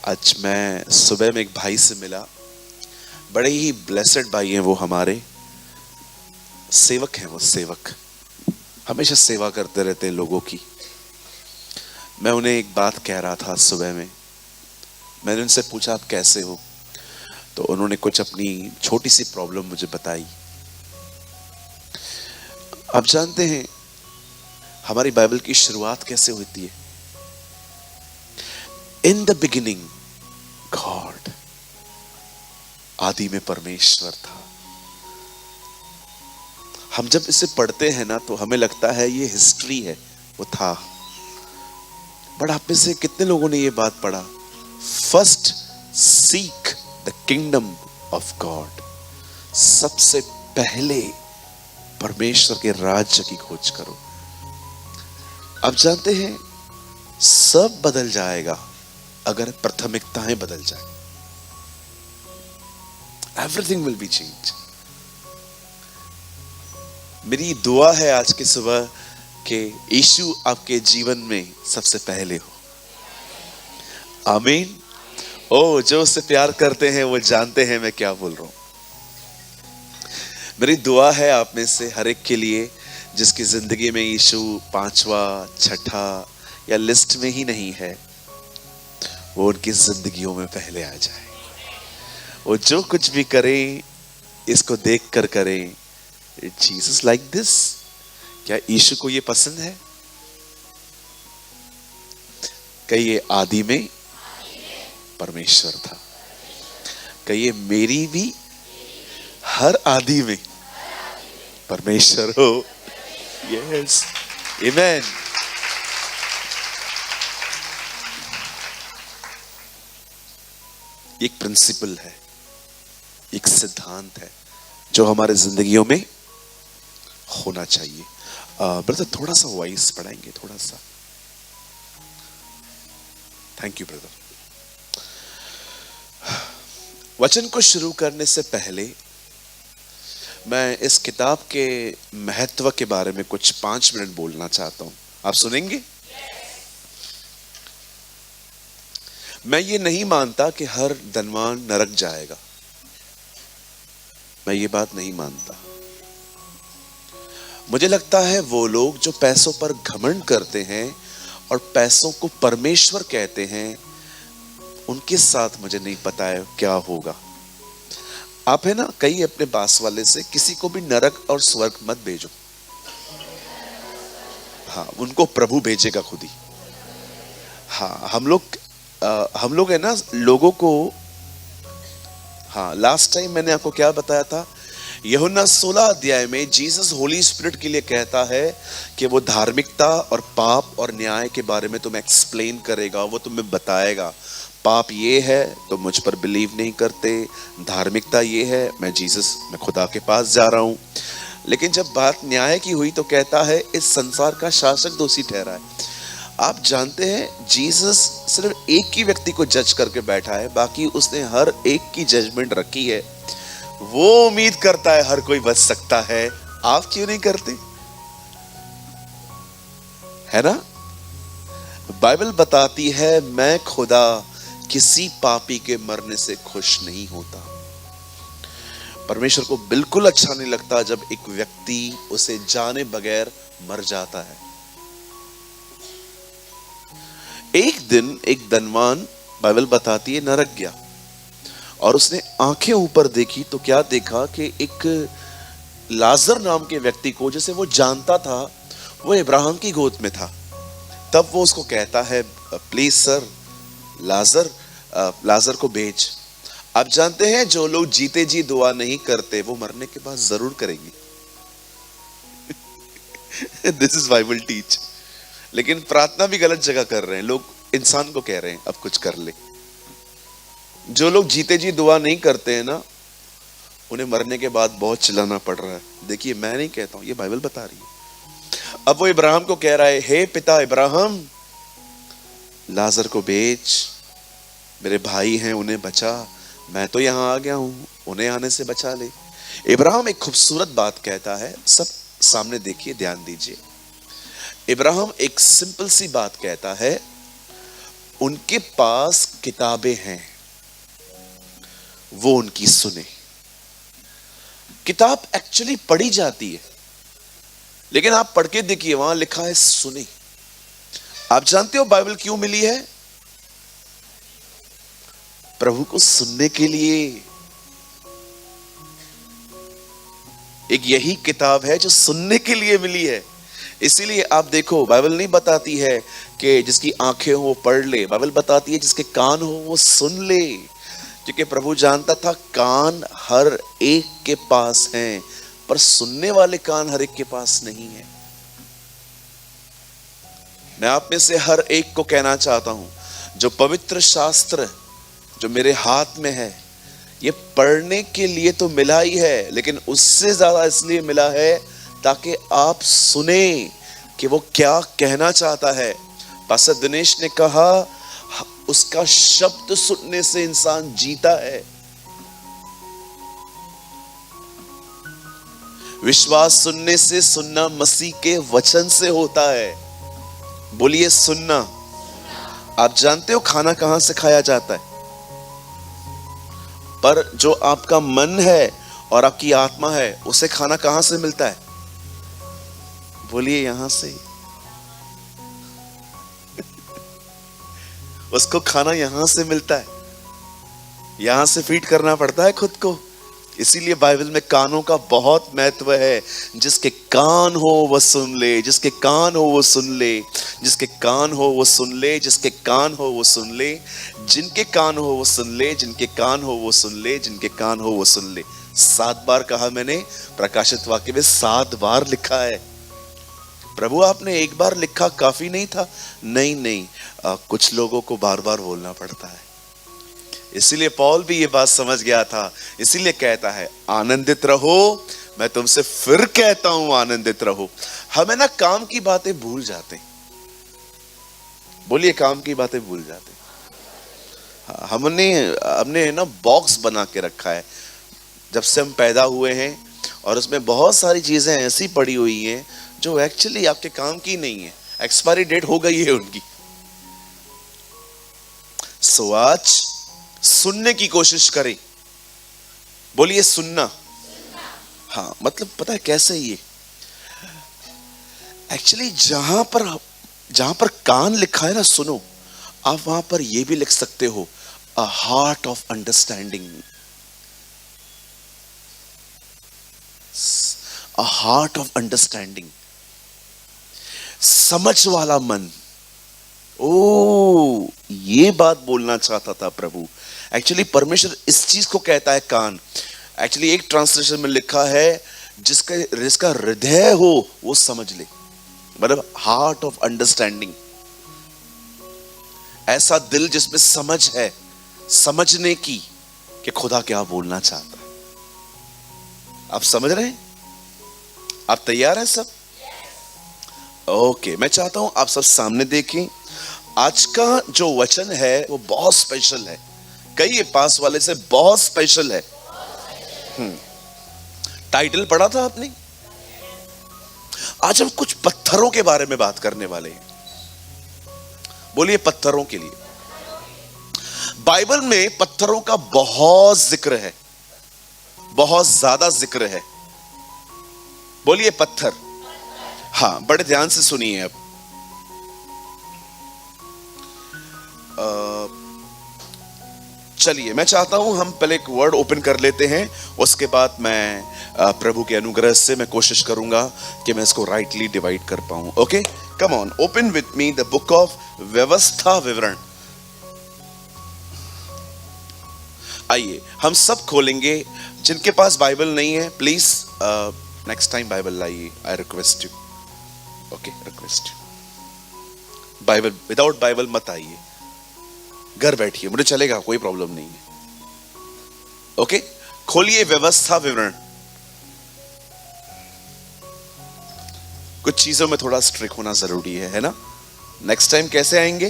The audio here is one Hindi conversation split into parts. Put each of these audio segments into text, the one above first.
आज मैं सुबह में एक भाई से मिला, बड़े ही ब्लेसेड भाई हैं वो, हमारे सेवक हैं। वो सेवक हमेशा सेवा करते रहते हैं लोगों की। मैं उन्हें एक बात कह रहा था सुबह में। मैंने उनसे पूछा आप कैसे हो, तो उन्होंने कुछ अपनी छोटी सी प्रॉब्लम मुझे बताई। आप जानते हैं हमारी बाइबल की शुरुआत कैसे होती है? इन द बिगिनिंग गॉड, आदि में परमेश्वर था। हम जब इसे पढ़ते हैं ना तो हमें लगता है ये हिस्ट्री है, वो था। बट आप में से कितने लोगों ने ये बात पढ़ा? First seek the kingdom of God, सबसे पहले परमेश्वर के राज्य की खोज करो। आप जानते हैं सब बदल जाएगा अगर प्राथमिकताएं बदल जाए। Everything will be change. मेरी दुआ है आज की सुबह कि यीशु आपके जीवन में सबसे पहले हो। आमीन। ओ, जो उससे प्यार करते हैं वो जानते हैं मैं क्या बोल रहा हूं। मेरी दुआ है आप में से हर एक के लिए जिसकी जिंदगी में यीशु पांचवा, छठा या लिस्ट में ही नहीं है, वो उनकी जिंदगियों में पहले आ जाए। वो जो कुछ भी करें इसको देख कर करें, जीसस लाइक दिस। क्या यीशु को ये पसंद है? कहिए आदि में परमेश्वर था। कहिए मेरी भी हर आदि में परमेश्वर हो। यस, आमेन। एक प्रिंसिपल है, एक सिद्धांत है जो हमारे जिंदगियों में होना चाहिए। ब्रदर थोड़ा सा वॉइस बढ़ाएंगे, थोड़ा सा। Thank you brother. वचन को शुरू करने से पहले मैं इस किताब के महत्व के बारे में कुछ 5 मिनट बोलना चाहता हूं। आप सुनेंगे? मैं ये नहीं मानता कि हर धनवान नरक जाएगा। मैं ये बात नहीं मानता। मुझे लगता है वो लोग जो पैसों पर घमंड करते हैं और पैसों को परमेश्वर कहते हैं, उनके साथ मुझे नहीं पता है क्या होगा। आप है ना, कहीं अपने पास वाले से किसी को भी नरक और स्वर्ग मत भेजो। हाँ, उनको प्रभु भेजेगा खुद ही। हाँ, हम लोग है ना लोगों को। हाँ, लास्ट टाइम मैंने आपको क्या बताया था? यूहन्ना 16 अध्याय में जीसस होली स्पिरिट के लिए कहता है कि वो धार्मिकता और पाप और न्याय के बारे में तुम्हें एक्सप्लेन करेगा, वो तुम्हें बताएगा। पाप ये है तो मुझ पर बिलीव नहीं करते, धार्मिकता ये है, मैं खुदा के पास जा रहा हूं। लेकिन जब बात न्याय की हुई तो कहता है इस संसार का शासक दोषी ठहरा है। आप जानते हैं जीसस सिर्फ एक ही व्यक्ति को जज करके बैठा है, बाकी उसने हर एक की जजमेंट रखी है। वो उम्मीद करता है हर कोई बच सकता है। आप क्यों नहीं करते? है ना? बाइबल बताती है मैं खुदा किसी पापी के मरने से खुश नहीं होता। परमेश्वर को बिल्कुल अच्छा नहीं लगता जब एक व्यक्ति उसे जाने बगैर मर जाता है। एक दिन एक धनवान, बाइबल बताती है, नरक गया और उसने आंखें ऊपर देखी तो क्या देखा कि एक लाजर नाम के व्यक्ति को, जैसे वो जानता था, वो इब्राहिम की गोद में था। तब वो उसको कहता है प्लीज सर, लाजर को भेज। आप जानते हैं जो लोग जीते जी दुआ नहीं करते वो मरने के बाद जरूर करेंगे। This is Bible teach. लेकिन प्रार्थना भी गलत जगह कर रहे हैं लोग, इंसान को कह रहे हैं अब कुछ कर ले। जो लोग जीते जी दुआ नहीं करते हैं ना, उन्हें मरने के बाद बहुत चिल्लाना पड़ रहा है। देखिए, मैं नहीं कहता हूं, ये बाइबल बता रही है। अब वो इब्राहिम को कह रहा है, हे पिता इब्राहिम, लाजर को भेज, मेरे भाई हैं उन्हें बचा, मैं तो यहां आ गया हूं, उन्हें आने से बचा ले। इब्राहिम एक खूबसूरत बात कहता है, सब सामने देखिए, ध्यान दीजिए। इब्राहिम एक सिंपल सी बात कहता है, उनके पास किताबें हैं, वो उनकी सुने। किताब एक्चुअली पढ़ी जाती है, लेकिन आप पढ़ के देखिए, वहां लिखा है सुने। आप जानते हो बाइबल क्यों मिली है? प्रभु को सुनने के लिए। एक यही किताब है जो सुनने के लिए मिली है। इसीलिए आप देखो, बाइबल नहीं बताती है कि जिसकी आंखें हो वो पढ़ ले, बाइबल बताती है जिसके कान हो वो सुन ले। क्योंकि प्रभु जानता था कान हर एक के पास हैं, पर सुनने वाले कान हर एक के पास नहीं है। मैं आप में से हर एक को कहना चाहता हूं, जो पवित्र शास्त्र जो मेरे हाथ में है, ये पढ़ने के लिए तो मिला ही है, लेकिन उससे ज्यादा इसलिए मिला है ताकि आप सुने कि वो क्या कहना चाहता है। पास्टर दिनेश ने कहा, उसका शब्द सुनने से इंसान जीता है। विश्वास सुनने से, सुनना मसीह के वचन से होता है। बोलिए सुनना। आप जानते हो खाना कहां से खाया जाता है? पर जो आपका मन है और आपकी आत्मा है, उसे खाना कहां से मिलता है? बोलिए यहां से। उसको खाना यहां से मिलता है, यहां से फीड करना पड़ता है खुद को। इसीलिए बाइबल में कानों का बहुत महत्व है। जिसके कान हो वह सुन ले, जिसके कान हो वो सुन ले, जिसके कान हो वो सुन ले, जिसके कान हो वो सुन ले, जिनके कान हो वो सुन ले, जिनके कान हो वो सुन ले, जिनके कान हो वो सुन ले। 7 बार कहा मैंने, प्रकाशित वाक्य में 7 बार लिखा है। प्रभु आपने एक बार लिखा काफी नहीं था? नहीं, कुछ लोगों को बार बार बोलना पड़ता है। इसीलिए पौल भी ये बात समझ गया था, इसीलिए कहता है आनंदित रहो। मैं तुमसे फिर कहता हूं आनंदित रहो। हमें ना काम की बातें भूल जाते हैं। बोलिए काम की बातें भूल जाते हैं। हमने ना बॉक्स बना के रखा है जब से हम पैदा हुए हैं, और उसमें बहुत सारी चीजें ऐसी पड़ी हुई हैं जो एक्चुअली आपके काम की नहीं है, एक्सपायरी डेट हो गई है उनकी। सो आज सुनने की कोशिश करें। बोलिए सुनना। हाँ, मतलब पता है कैसे? ये एक्चुअली जहां पर कान लिखा है ना सुनो, आप वहां पर ये भी लिख सकते हो, a heart of understanding. A heart of understanding, समझ वाला मन। ओ, ये बात बोलना चाहता था प्रभु। एक्चुअली परमेश्वर इस चीज को कहता है कान। एक्चुअली एक ट्रांसलेशन में लिखा है जिसका हृदय हो वो समझ ले, मतलब हार्ट ऑफ अंडरस्टैंडिंग। ऐसा दिल जिसमें समझ है, समझने की कि खुदा क्या बोलना चाहता है। आप समझ रहे हैं? आप तैयार हैं सब? ओके, मैं चाहता हूं आप सब सामने देखें। आज का जो वचन है वो बहुत स्पेशल है, कई पास वाले से बहुत स्पेशल है। टाइटल पढ़ा था आपने? आज हम कुछ पत्थरों के बारे में बात करने वाले हैं। बोलिए पत्थरों के लिए। बाइबल में पत्थरों का बहुत जिक्र है, बहुत ज्यादा जिक्र है। बोलिए पत्थर। हाँ, बड़े ध्यान से सुनिए। अब चलिए, मैं चाहता हूं हम पहले एक वर्ड ओपन कर लेते हैं, उसके बाद मैं प्रभु के अनुग्रह से मैं कोशिश करूंगा कि मैं इसको राइटली डिवाइड कर पाऊं। Okay, come on, open with me the book of व्यवस्था विवरण। आइए हम सब खोलेंगे। जिनके पास बाइबल नहीं है प्लीज नेक्स्ट टाइम बाइबल लाइए, I request you. Okay, request you. Bible, without Bible मत आइए, घर बैठिए, मुझे चलेगा, कोई प्रॉब्लम नहीं है। ओके, खोलिए व्यवस्था विवरण। कुछ चीजों में थोड़ा स्ट्रिक्ट होना जरूरी है ना? नेक्स्ट टाइम कैसे आएंगे?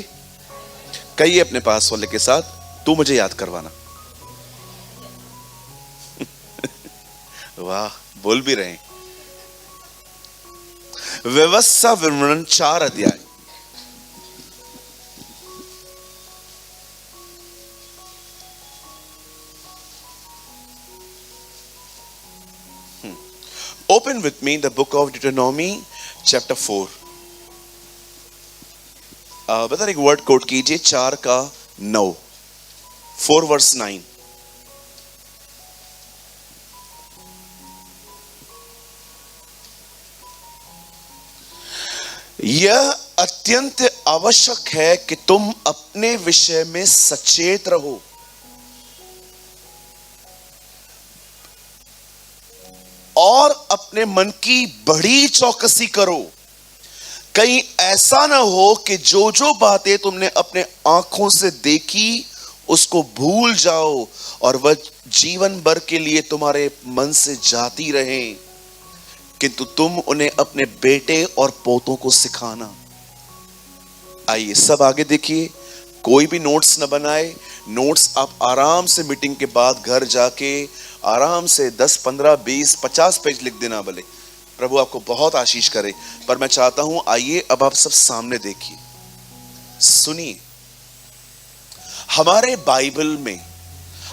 कहिए अपने पास वाले के साथ, तू मुझे याद करवाना। वाह, बोल भी रहे हैं। व्यवस्था विवरण 4 अध्याय। Open with me the book of Deuteronomy chapter 4. बता एक वर्ड कोट कीजिए, 4:9, 4 verse 9. यह अत्यंत आवश्यक है कि तुम अपने विषय में सचेत रहो, और अपने मन की बड़ी चौकसी करो, कहीं ऐसा ना हो कि जो जो बातें तुमने अपने आंखों से देखी उसको भूल जाओ और वह जीवन भर के लिए तुम्हारे मन से जाती रहे, किंतु तुम उन्हें अपने बेटे और पोतों को सिखाना। आइए सब आगे देखिए, कोई भी नोट्स न बनाए। नोट्स आप आराम से मीटिंग के बाद घर जाके आराम से 10, 15, 20, 50 पेज लिख देना भले, प्रभु आपको बहुत आशीष करे। पर मैं चाहता हूं, आइए अब आप सब सामने देखिए, सुनिए। हमारे बाइबल में,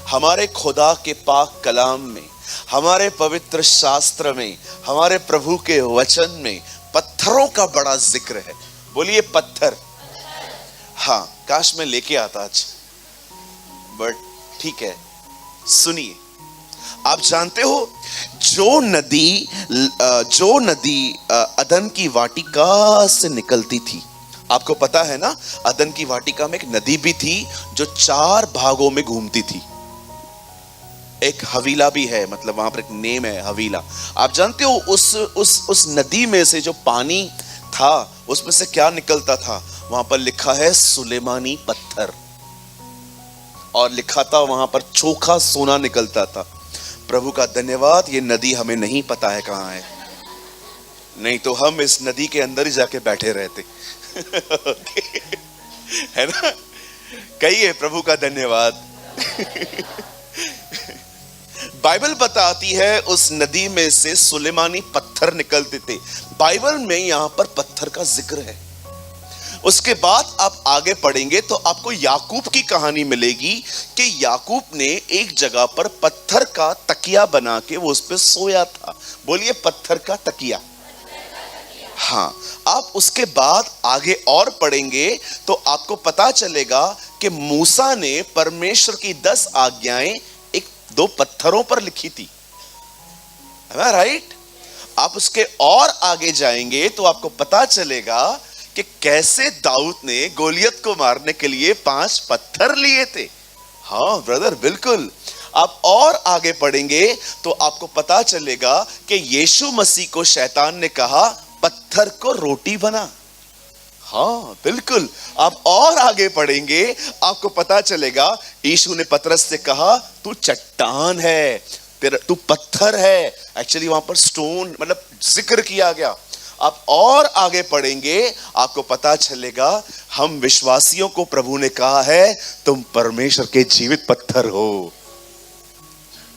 हमारे खुदा के पाक कलाम में, हमारे पवित्र शास्त्र में, हमारे प्रभु के वचन में पत्थरों का बड़ा जिक्र है। बोलिए पत्थर। हाँ, काश मैं लेके आता आज, बट ठीक है। सुनिए, आप जानते हो जो नदी अदन की वाटिका से निकलती थी, आपको पता है ना, अदन की वाटिका में एक नदी भी थी जो 4 भागों में घूमती थी। एक हवीला भी है, मतलब वहां पर एक नेम है हवीला। आप जानते हो उस नदी में से जो पानी था उसमें से क्या निकलता था? वहां पर लिखा है सुलेमानी पत्थर, और लिखा था वहां पर चोखा सोना निकलता था। प्रभु का धन्यवाद, ये नदी हमें नहीं पता है कहां है, नहीं तो हम इस नदी के अंदर ही जाके बैठे रहते। है ना? कहिए प्रभु का धन्यवाद। बाइबल बताती है उस नदी में से सुलेमानी पत्थर निकलते थे। बाइबल में यहां पर पत्थर का जिक्र है। उसके बाद आप आगे पढ़ेंगे तो आपको याकूब की कहानी मिलेगी कि याकूब ने एक जगह पर पत्थर का तकिया बना के वो उस पर सोया था। बोलिए पत्थर का तकिया। हाँ, आप उसके बाद आगे और पढ़ेंगे तो आपको पता चलेगा कि मूसा ने परमेश्वर की 10 आज्ञाएं 2 पत्थरों पर लिखी थी। राइट? आप उसके और आगे जाएंगे तो आपको पता चलेगा कि कैसे दाऊद ने गोलियत को मारने के लिए 5 पत्थर लिए थे। हाँ ब्रदर, बिल्कुल। आप और आगे पढ़ेंगे तो आपको पता चलेगा कि यीशु मसीह को शैतान ने कहा पत्थर को रोटी बना। हाँ बिल्कुल। आप और आगे पढ़ेंगे, आपको पता चलेगा यीशु ने पतरस से कहा तू चट्टान है, तेरा तू पत्थर है। एक्चुअली वहां पर स्टोन मतलब जिक्र किया गया। आप और आगे पढ़ेंगे, आपको पता चलेगा हम विश्वासियों को प्रभु ने कहा है तुम परमेश्वर के जीवित पत्थर हो।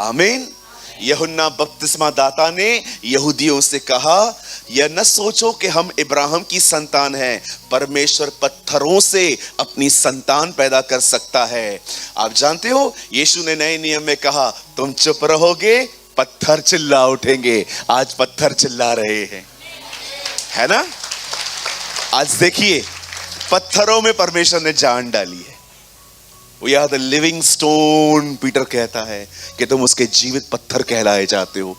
आमीन। यूहन्ना बपतिस्मा दाता ने यहूदियों से कहा यह न सोचो कि हम इब्राहिम की संतान हैं, परमेश्वर पत्थरों से अपनी संतान पैदा कर सकता है। आप जानते हो यीशु ने नए नियम में कहा तुम चुप रहोगे पत्थर चिल्ला उठेंगे। आज पत्थर चिल्ला रहे हैं, है ना? आज देखिए पत्थरों में परमेश्वर ने जान डाली है। We are the living stone, Peter कहता है कि तुम उसके जीवित पत्थर कहलाए जाते हो।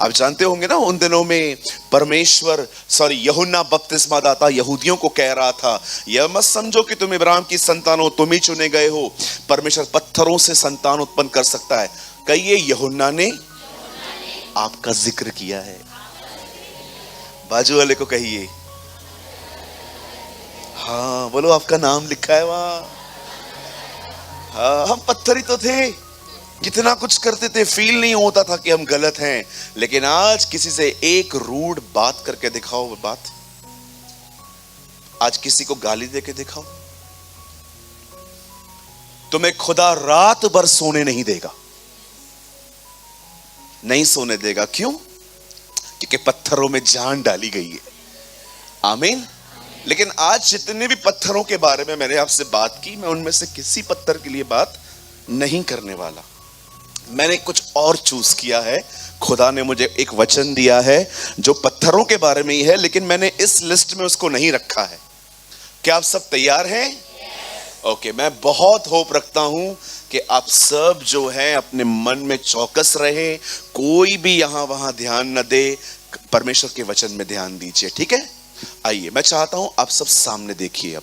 आप जानते होंगे ना, उन दिनों में परमेश्वर यूहन्ना बपतिस्मा दाता यहूदियों को कह रहा था यह मत समझो कि तुम इब्राहिम की संतान हो, तुम ही चुने गए हो, परमेश्वर पत्थरों से संतान उत्पन्न कर सकता है। कहिए यूहन्ना ने आपका जिक्र किया है। बाजू वाले को कहिए, हाँ बोलो आपका नाम लिखा है वहां। हाँ, हम पत्थर ही तो थे, कितना कुछ करते थे, फील नहीं होता था कि हम गलत हैं। लेकिन आज किसी से एक रूड बात करके दिखाओ, बात आज किसी को गाली देके दिखाओ, तुम्हें खुदा रात भर सोने नहीं देगा, नहीं सोने देगा। क्यों? क्योंकि पत्थरों में जान डाली गई है। आमीन। लेकिन आज जितने भी पत्थरों के बारे में मैंने आपसे बात की, मैं उनमें से किसी पत्थर के लिए बात नहीं करने वाला। मैंने कुछ और चूज किया है। खुदा ने मुझे एक वचन दिया है जो पत्थरों के बारे में ही है, लेकिन मैंने इस लिस्ट में उसको नहीं रखा है। क्या आप सब तैयार हैं? ओके, मैं बहुत होप रखता हूं कि आप सब जो है अपने मन में चौकस रहे, कोई भी यहां वहां ध्यान न दे, परमेश्वर के वचन में ध्यान दीजिए। ठीक है, आइए मैं चाहता हूं आप सब सामने देखिए। अब